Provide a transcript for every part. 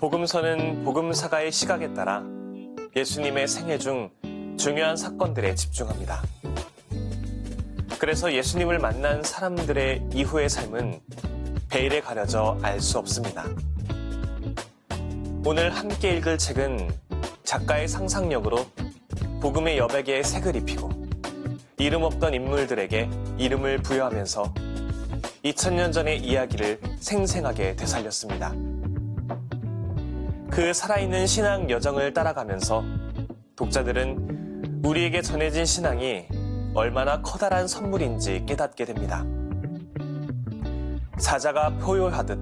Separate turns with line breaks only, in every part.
복음서는 복음사가의 시각에 따라 예수님의 생애 중 중요한 사건들에 집중합니다. 그래서 예수님을 만난 사람들의 이후의 삶은 베일에 가려져 알 수 없습니다. 오늘 함께 읽을 책은 작가의 상상력으로 복음의 여백에 색을 입히고 이름 없던 인물들에게 이름을 부여하면서 2000년 전의 이야기를 생생하게 되살렸습니다. 그 살아있는 신앙 여정을 따라가면서 독자들은 우리에게 전해진 신앙이 얼마나 커다란 선물인지 깨닫게 됩니다. 사자가 포효하듯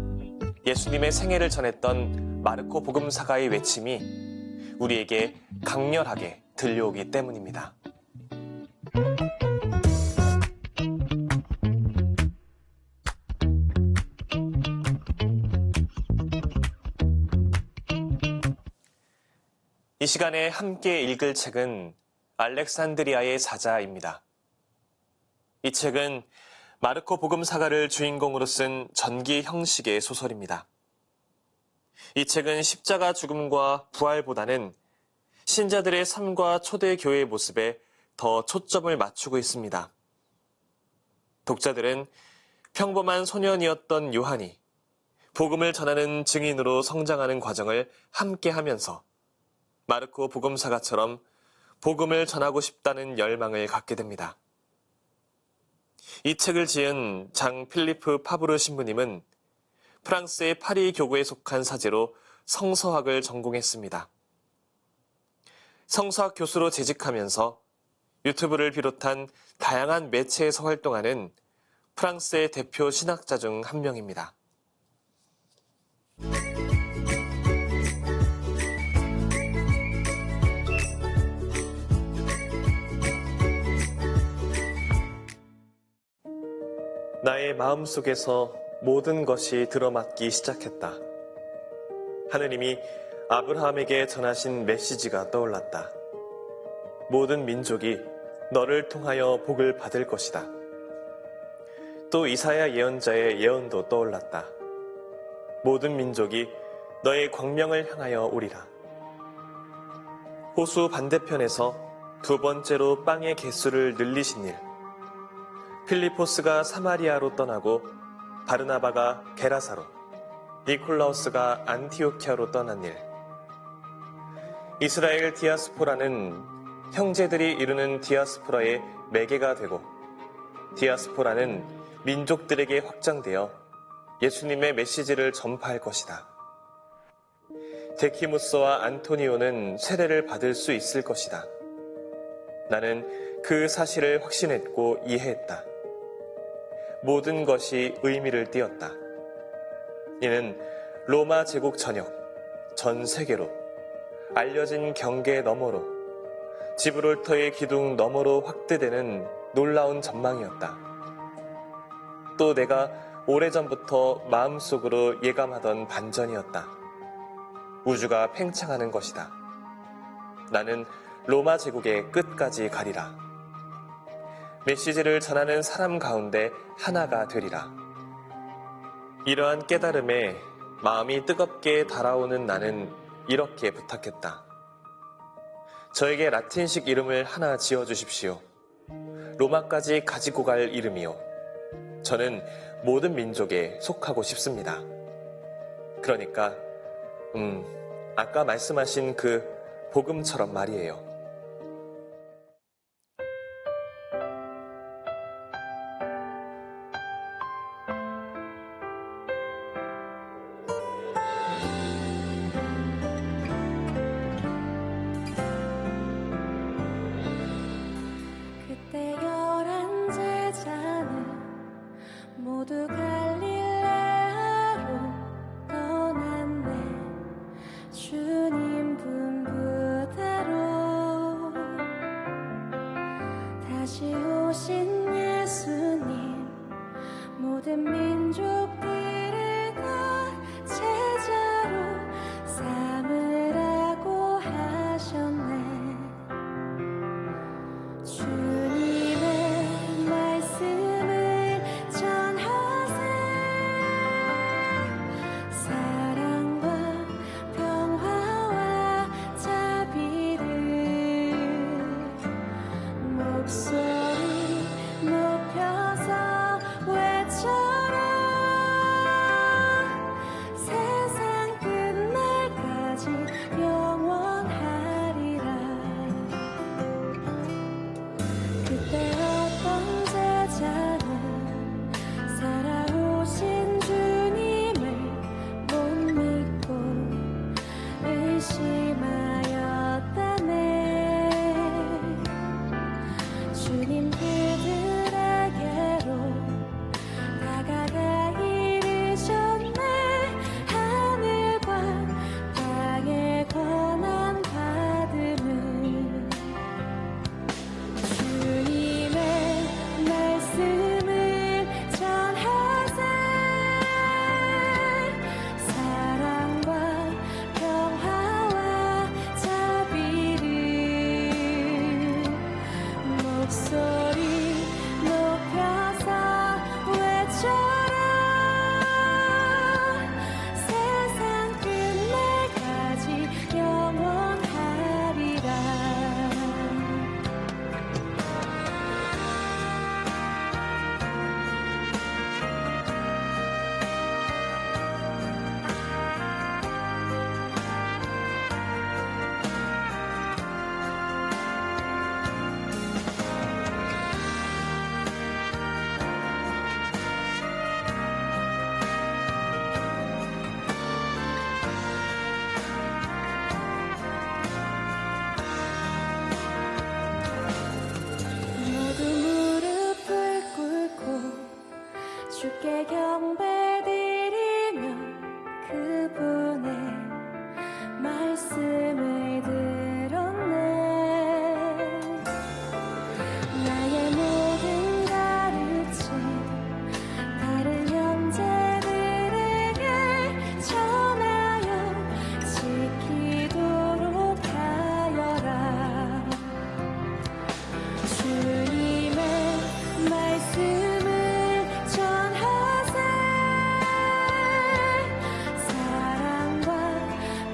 예수님의 생애를 전했던 마르코 복음사가의 외침이 우리에게 강렬하게 들려오기 때문입니다. 이 시간에 함께 읽을 책은 알렉산드리아의 사자입니다. 이 책은 마르코 복음사가를 주인공으로 쓴 전기 형식의 소설입니다. 이 책은 십자가 죽음과 부활보다는 신자들의 삶과 초대교회의 모습에 더 초점을 맞추고 있습니다. 독자들은 평범한 소년이었던 요한이 복음을 전하는 증인으로 성장하는 과정을 함께 하면서 마르코 복음사가처럼 복음을 전하고 싶다는 열망을 갖게 됩니다. 이 책을 지은 장 필리프 파브르 신부님은 프랑스의 파리 교구에 속한 사제로 성서학을 전공했습니다. 성서학 교수로 재직하면서 유튜브를 비롯한 다양한 매체에서 활동하는 프랑스의 대표 신학자 중 한 명입니다. 나의 마음속에서 모든 것이 들어맞기 시작했다. 하느님이 아브라함에게 전하신 메시지가 떠올랐다. 모든 민족이 너를 통하여 복을 받을 것이다. 또 이사야 예언자의 예언도 떠올랐다. 모든 민족이 너의 광명을 향하여 오리라. 호수 반대편에서 두 번째로 빵의 개수를 늘리신 일, 필리포스가 사마리아로 떠나고 바르나바가 게라사로, 니콜라우스가 안티오키아로 떠난 일, 이스라엘 디아스포라는 형제들이 이루는 디아스포라의 매개가 되고 디아스포라는 민족들에게 확장되어 예수님의 메시지를 전파할 것이다. 데키무스와 안토니오는 세례를 받을 수 있을 것이다. 나는 그 사실을 확신했고 이해했다. 모든 것이 의미를 띠었다. 이는 로마 제국 전역, 전 세계로 알려진 경계 너머로 지브롤터의 기둥 너머로 확대되는 놀라운 전망이었다. 또 내가 오래전부터 마음속으로 예감하던 반전이었다. 우주가 팽창하는 것이다. 나는 로마 제국의 끝까지 가리라. 메시지를 전하는 사람 가운데 하나가 되리라. 이러한 깨달음에 마음이 뜨겁게 달아오는 나는 이렇게 부탁했다. 저에게 라틴식 이름을 하나 지어주십시오. 로마까지 가지고 갈 이름이요. 저는 모든 민족에 속하고 싶습니다. 그러니까 아까 말씀하신 그 복음처럼 말이에요.
그때 11 제자는 모두 갈릴레아로 떠났네. 주님 분부대로 다시 오신 예수님, 모든 민족들을 다 제자로 삼으라고 하셨네. 주님의 말씀을 전하세. 사랑과 주께 경배드리며 그분의 말씀을 들었네. 나의 모든 가르침 다른 형제들에게 전하여 지키도록 하여라. 주님의 말씀을 전하세. 사랑과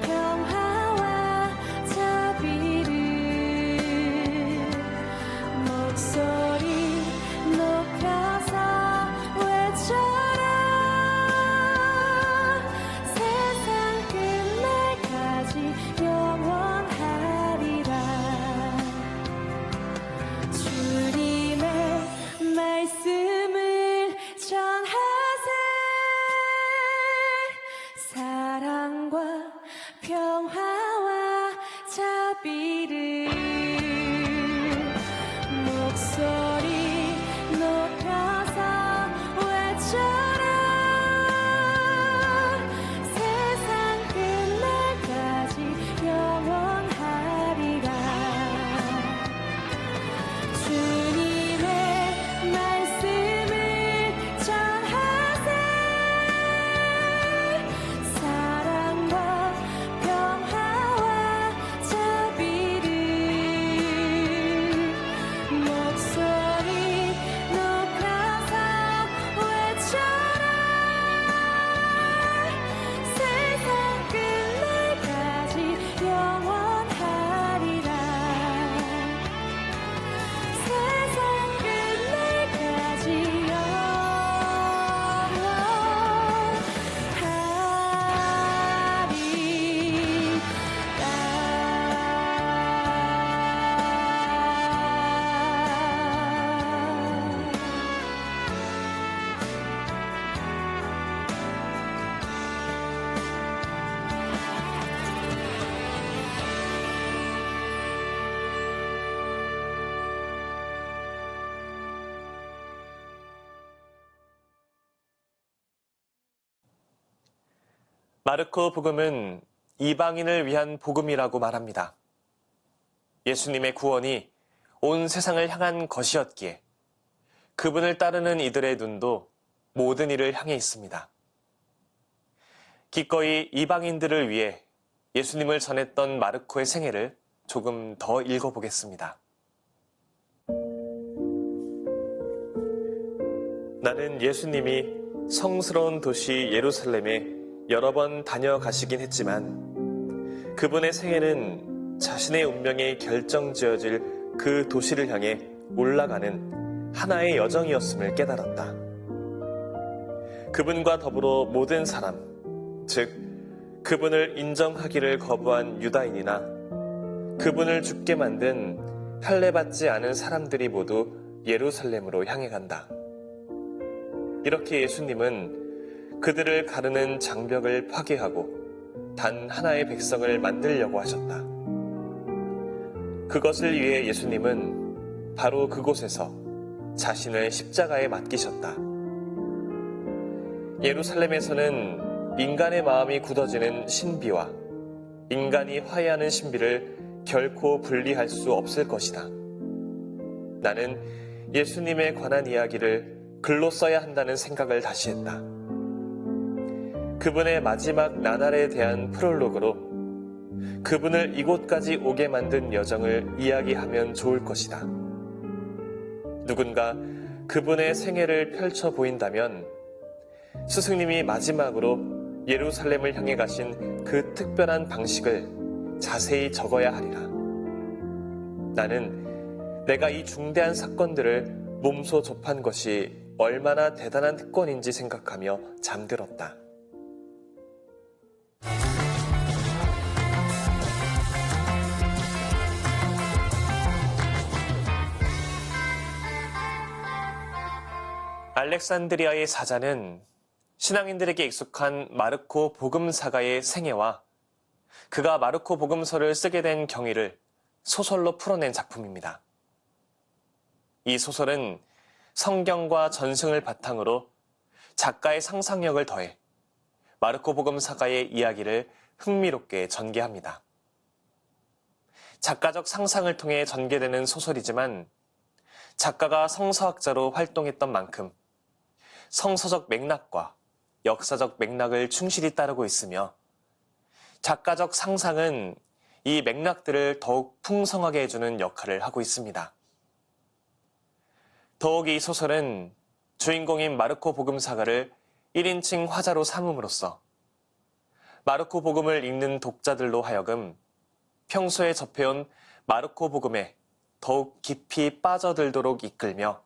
평화와 자비를 목소리 높여서 외쳐라. 세상 끝날까지 영원하리라. 주님의 말씀을 전하세. 사랑과 평화와 자비를 목소리 높여서 외쳐라. 세상 끝날까지 영원하리라. 주님의 말씀을 전하세. 사랑과 평화와 자비를 목소리 높여서 외쳐라. 세상 끝날까지 영원하리라. 세상 끝날까지
마르코 복음은 이방인을 위한 복음이라고 말합니다. 예수님의 구원이 온 세상을 향한 것이었기에 그분을 따르는 이들의 눈도 모든 이를 향해 있습니다. 기꺼이 이방인들을 위해 예수님을 전했던 마르코의 생애를 조금 더 읽어보겠습니다. 나는 예수님이 성스러운 도시 예루살렘에 여러 번 다녀가시긴 했지만 그분의 생애는 자신의 운명이 결정지어질 그 도시를 향해 올라가는 하나의 여정이었음을 깨달았다. 그분과 더불어 모든 사람, 즉 그분을 인정하기를 거부한 유다인이나 그분을 죽게 만든 할례받지 않은 사람들이 모두 예루살렘으로 향해 간다. 이렇게 예수님은 그들을 가르는 장벽을 파괴하고 단 하나의 백성을 만들려고 하셨다. 그것을 위해 예수님은 바로 그곳에서 자신을 십자가에 맡기셨다. 예루살렘에서는 인간의 마음이 굳어지는 신비와 인간이 화해하는 신비를 결코 분리할 수 없을 것이다. 나는 예수님에 관한 이야기를 글로 써야 한다는 생각을 다시 했다. 그분의 마지막 나날에 대한 프롤로그로 그분을 이곳까지 오게 만든 여정을 이야기하면 좋을 것이다. 누군가 그분의 생애를 펼쳐 보인다면 스승님이 마지막으로 예루살렘을 향해 가신 그 특별한 방식을 자세히 적어야 하리라. 나는 내가 이 중대한 사건들을 몸소 접한 것이 얼마나 대단한 특권인지 생각하며 잠들었다. 알렉산드리아의 사자는 신앙인들에게 익숙한 마르코 복음사가의 생애와 그가 마르코 복음서를 쓰게 된 경위를 소설로 풀어낸 작품입니다. 이 소설은 성경과 전승을 바탕으로 작가의 상상력을 더해 마르코 복음사가의 이야기를 흥미롭게 전개합니다. 작가적 상상을 통해 전개되는 소설이지만 작가가 성서학자로 활동했던 만큼 성서적 맥락과 역사적 맥락을 충실히 따르고 있으며 작가적 상상은 이 맥락들을 더욱 풍성하게 해주는 역할을 하고 있습니다. 더욱 이 소설은 주인공인 마르코 복음사가를 1인칭 화자로 삼음으로써 마르코 복음을 읽는 독자들로 하여금 평소에 접해온 마르코 복음에 더욱 깊이 빠져들도록 이끌며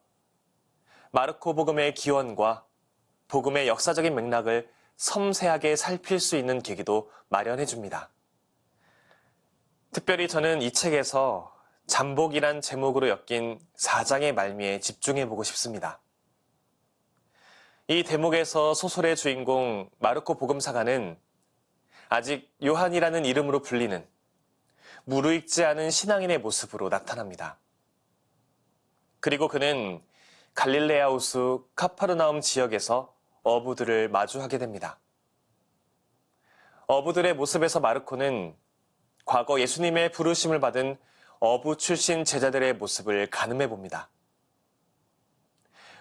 마르코 복음의 기원과 복음의 역사적인 맥락을 섬세하게 살필 수 있는 계기도 마련해 줍니다. 특별히 저는 이 책에서 잠복이란 제목으로 엮인 4장의 말미에 집중해 보고 싶습니다. 이 대목에서 소설의 주인공 마르코 복음사가는 아직 요한이라는 이름으로 불리는 무르익지 않은 신앙인의 모습으로 나타납니다. 그리고 그는 갈릴레아 호수 카파르나움 지역에서 어부들을 마주하게 됩니다. 어부들의 모습에서 마르코는 과거 예수님의 부르심을 받은 어부 출신 제자들의 모습을 가늠해 봅니다.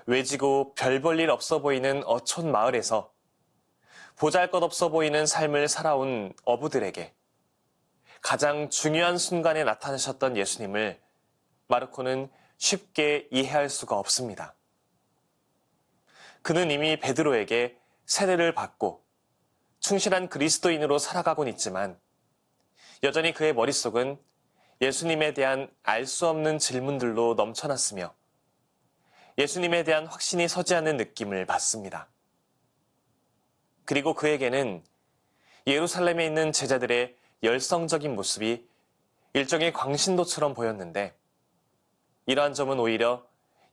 외지고 별 볼 일 없어 보이는 어촌 마을에서 보잘것없어 보이는 삶을 살아온 어부들에게 가장 중요한 순간에 나타나셨던 예수님을 마르코는 쉽게 이해할 수가 없습니다. 그는 이미 베드로에게 세례를 받고 충실한 그리스도인으로 살아가곤 있지만 여전히 그의 머릿속은 예수님에 대한 알 수 없는 질문들로 넘쳐났으며 예수님에 대한 확신이 서지 않는 느낌을 받습니다. 그리고 그에게는 예루살렘에 있는 제자들의 열성적인 모습이 일종의 광신도처럼 보였는데 이러한 점은 오히려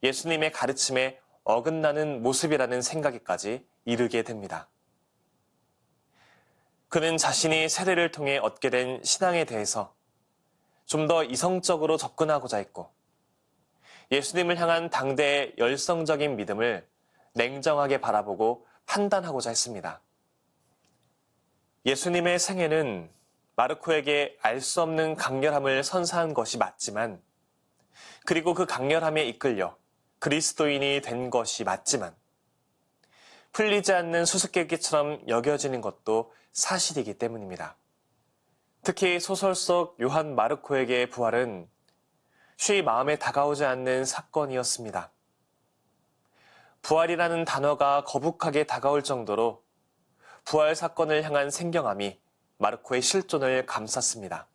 예수님의 가르침에 어긋나는 모습이라는 생각에까지 이르게 됩니다. 그는 자신이 세례를 통해 얻게 된 신앙에 대해서 좀 더 이성적으로 접근하고자 했고 예수님을 향한 당대의 열성적인 믿음을 냉정하게 바라보고 판단하고자 했습니다. 예수님의 생애는 마르코에게 알 수 없는 강렬함을 선사한 것이 맞지만 그리고 그 강렬함에 이끌려 그리스도인이 된 것이 맞지만 풀리지 않는 수수께끼처럼 여겨지는 것도 사실이기 때문입니다. 특히 소설 속 요한 마르코에게의 부활은 쉬이 마음에 다가오지 않는 사건이었습니다. 부활이라는 단어가 거북하게 다가올 정도로 부활 사건을 향한 생경함이 마르코의 실존을 감쌌습니다.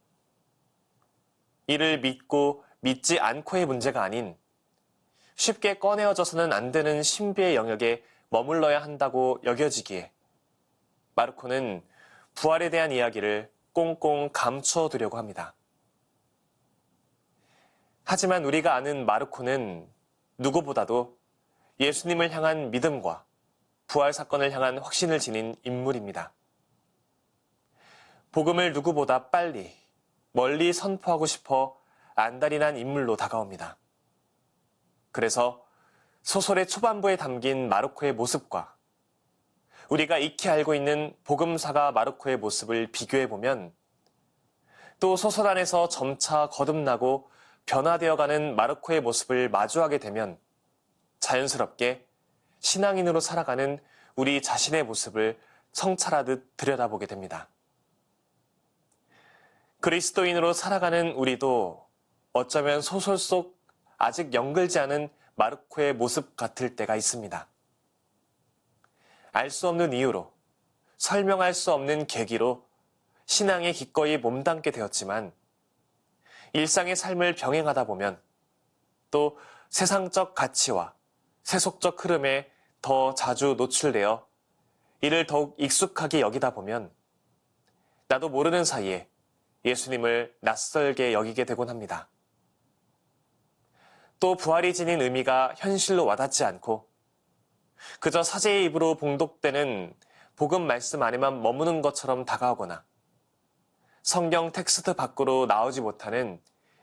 이를 믿고 믿지 않고의 문제가 아닌 쉽게 꺼내어져서는 안 되는 신비의 영역에 머물러야 한다고 여겨지기에 마르코는 부활에 대한 이야기를 꽁꽁 감추어 두려고 합니다. 하지만 우리가 아는 마르코는 누구보다도 예수님을 향한 믿음과 부활 사건을 향한 확신을 지닌 인물입니다. 복음을 누구보다 빨리, 멀리 선포하고 싶어 안달이 난 인물로 다가옵니다. 그래서 소설의 초반부에 담긴 마르코의 모습과 우리가 익히 알고 있는 복음사가 마르코의 모습을 비교해보면 또 소설 안에서 점차 거듭나고 변화되어가는 마르코의 모습을 마주하게 되면 자연스럽게 신앙인으로 살아가는 우리 자신의 모습을 성찰하듯 들여다보게 됩니다. 그리스도인으로 살아가는 우리도 어쩌면 소설 속 아직 연결지 않은 마르코의 모습 같을 때가 있습니다. 알 수 없는 이유로, 설명할 수 없는 계기로 신앙에 기꺼이 몸담게 되었지만 일상의 삶을 병행하다 보면 또 세상적 가치와 세속적 흐름에 더 자주 노출되어 이를 더욱 익숙하게 여기다 보면 나도 모르는 사이에 예수님을 낯설게 여기게 되곤 합니다. 또 부활이 지닌 의미가 현실로 와닿지 않고 그저 사제의 입으로 봉독되는 복음 말씀 안에만 머무는 것처럼 다가오거나 성경 텍스트 밖으로 나오지 못하는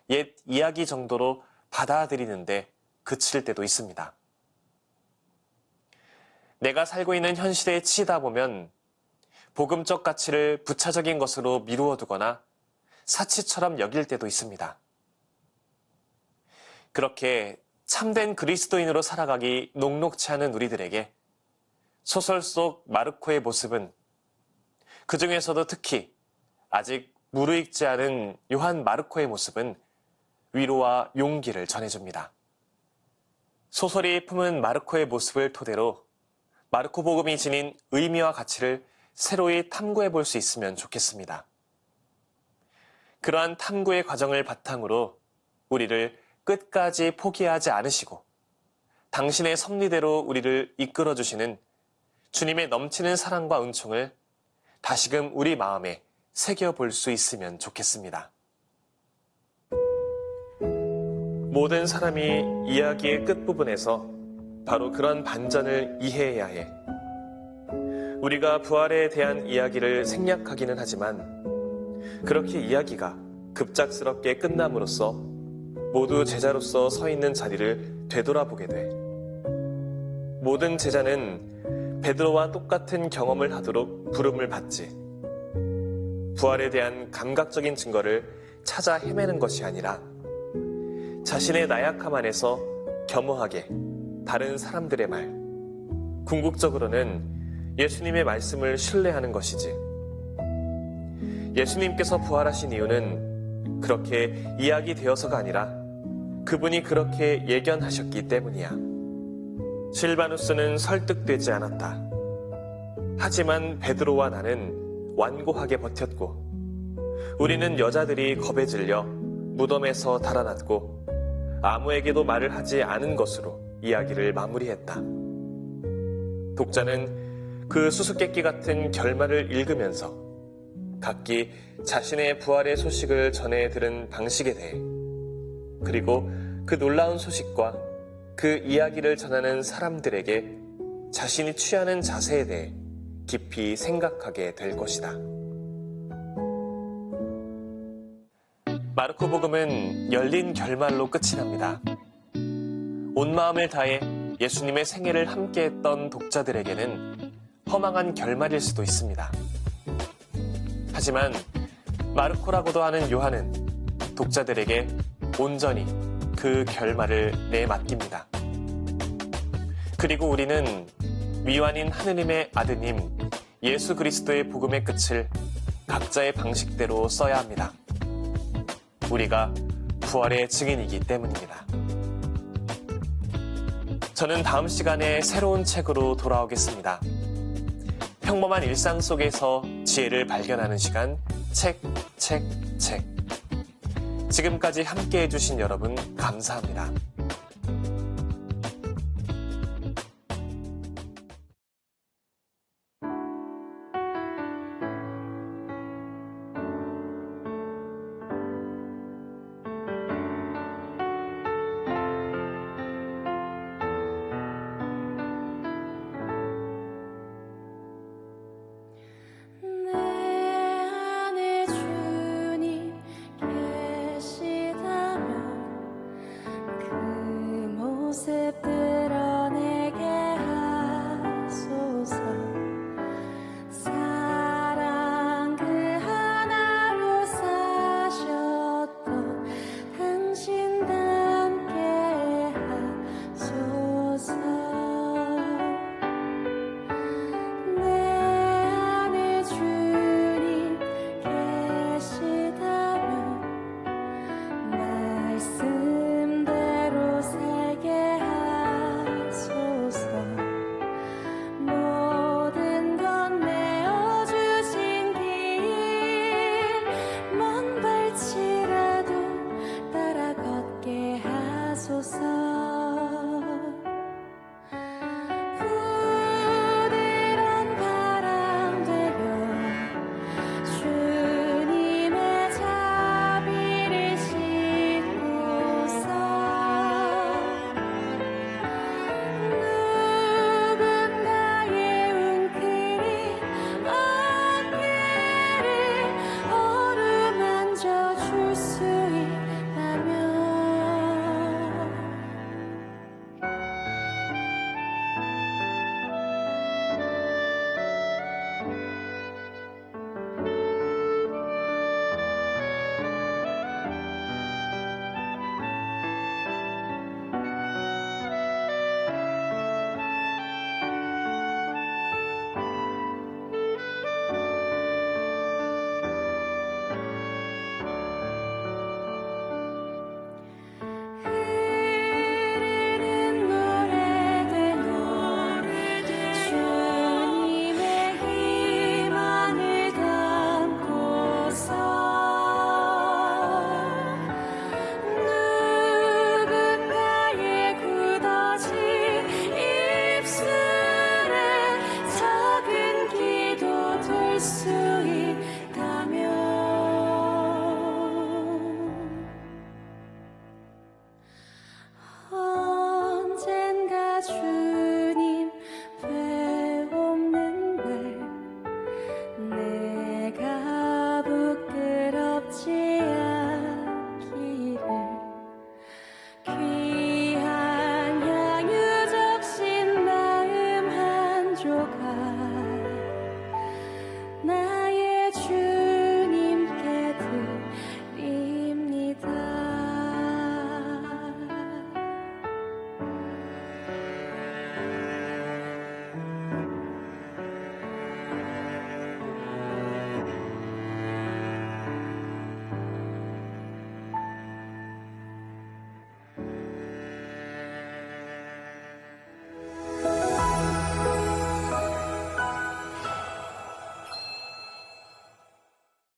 옛 이야기 정도로 받아들이는데 그칠 때도 있습니다. 내가 살고 있는 현실에 치이다 보면 복음적 가치를 부차적인 것으로 미루어 두거나 사치처럼 여길 때도 있습니다. 그렇게 참된 그리스도인으로 살아가기 녹록치 않은 우리들에게 소설 속 마르코의 모습은, 그 중에서도 특히 아직 무르익지 않은 요한 마르코의 모습은 위로와 용기를 전해줍니다. 소설이 품은 마르코의 모습을 토대로 마르코 복음이 지닌 의미와 가치를 새로이 탐구해 볼 수 있으면 좋겠습니다. 그러한 탐구의 과정을 바탕으로 우리를 끝까지 포기하지 않으시고 당신의 섭리대로 우리를 이끌어 주시는 주님의 넘치는 사랑과 은총을 다시금 우리 마음에 새겨볼 수 있으면 좋겠습니다. 모든 사람이 이야기의 끝부분에서 바로 그런 반전을 이해해야 해. 우리가 부활에 대한 이야기를 생략하기는 하지만 그렇게 이야기가 급작스럽게 끝남으로써 모두 제자로서 서 있는 자리를 되돌아보게 돼. 모든 제자는 베드로와 똑같은 경험을 하도록 부름을 받지. 부활에 대한 감각적인 증거를 찾아 헤매는 것이 아니라 자신의 나약함 안에서 겸허하게 다른 사람들의 말, 궁극적으로는 예수님의 말씀을 신뢰하는 것이지. 예수님께서 부활하신 이유는 그렇게 이야기되어서가 아니라 그분이 그렇게 예견하셨기 때문이야. 실바누스는 설득되지 않았다. 하지만 베드로와 나는 완고하게 버텼고, 우리는 여자들이 겁에 질려 무덤에서 달아났고 아무에게도 말을 하지 않은 것으로 이야기를 마무리했다. 독자는 그 수수께끼 같은 결말을 읽으면서 각기 자신의 부활의 소식을 전해 들은 방식에 대해, 그리고 그 놀라운 소식과 그 이야기를 전하는 사람들에게 자신이 취하는 자세에 대해 깊이 생각하게 될 것이다. 마르코 복음은 열린 결말로 끝이 납니다. 온 마음을 다해 예수님의 생애를 함께했던 독자들에게는 허망한 결말일 수도 있습니다. 하지만 마르코라고도 하는 요한은 독자들에게 온전히 그 결말을 내맡깁니다. 그리고 우리는 위완인 하느님의 아드님 예수 그리스도의 복음의 끝을 각자의 방식대로 써야 합니다. 우리가 부활의 증인이기 때문입니다. 저는 다음 시간에 새로운 책으로 돌아오겠습니다. 평범한 일상 속에서 지혜를 발견하는 시간, 책. 지금까지 함께 해주신 여러분 감사합니다.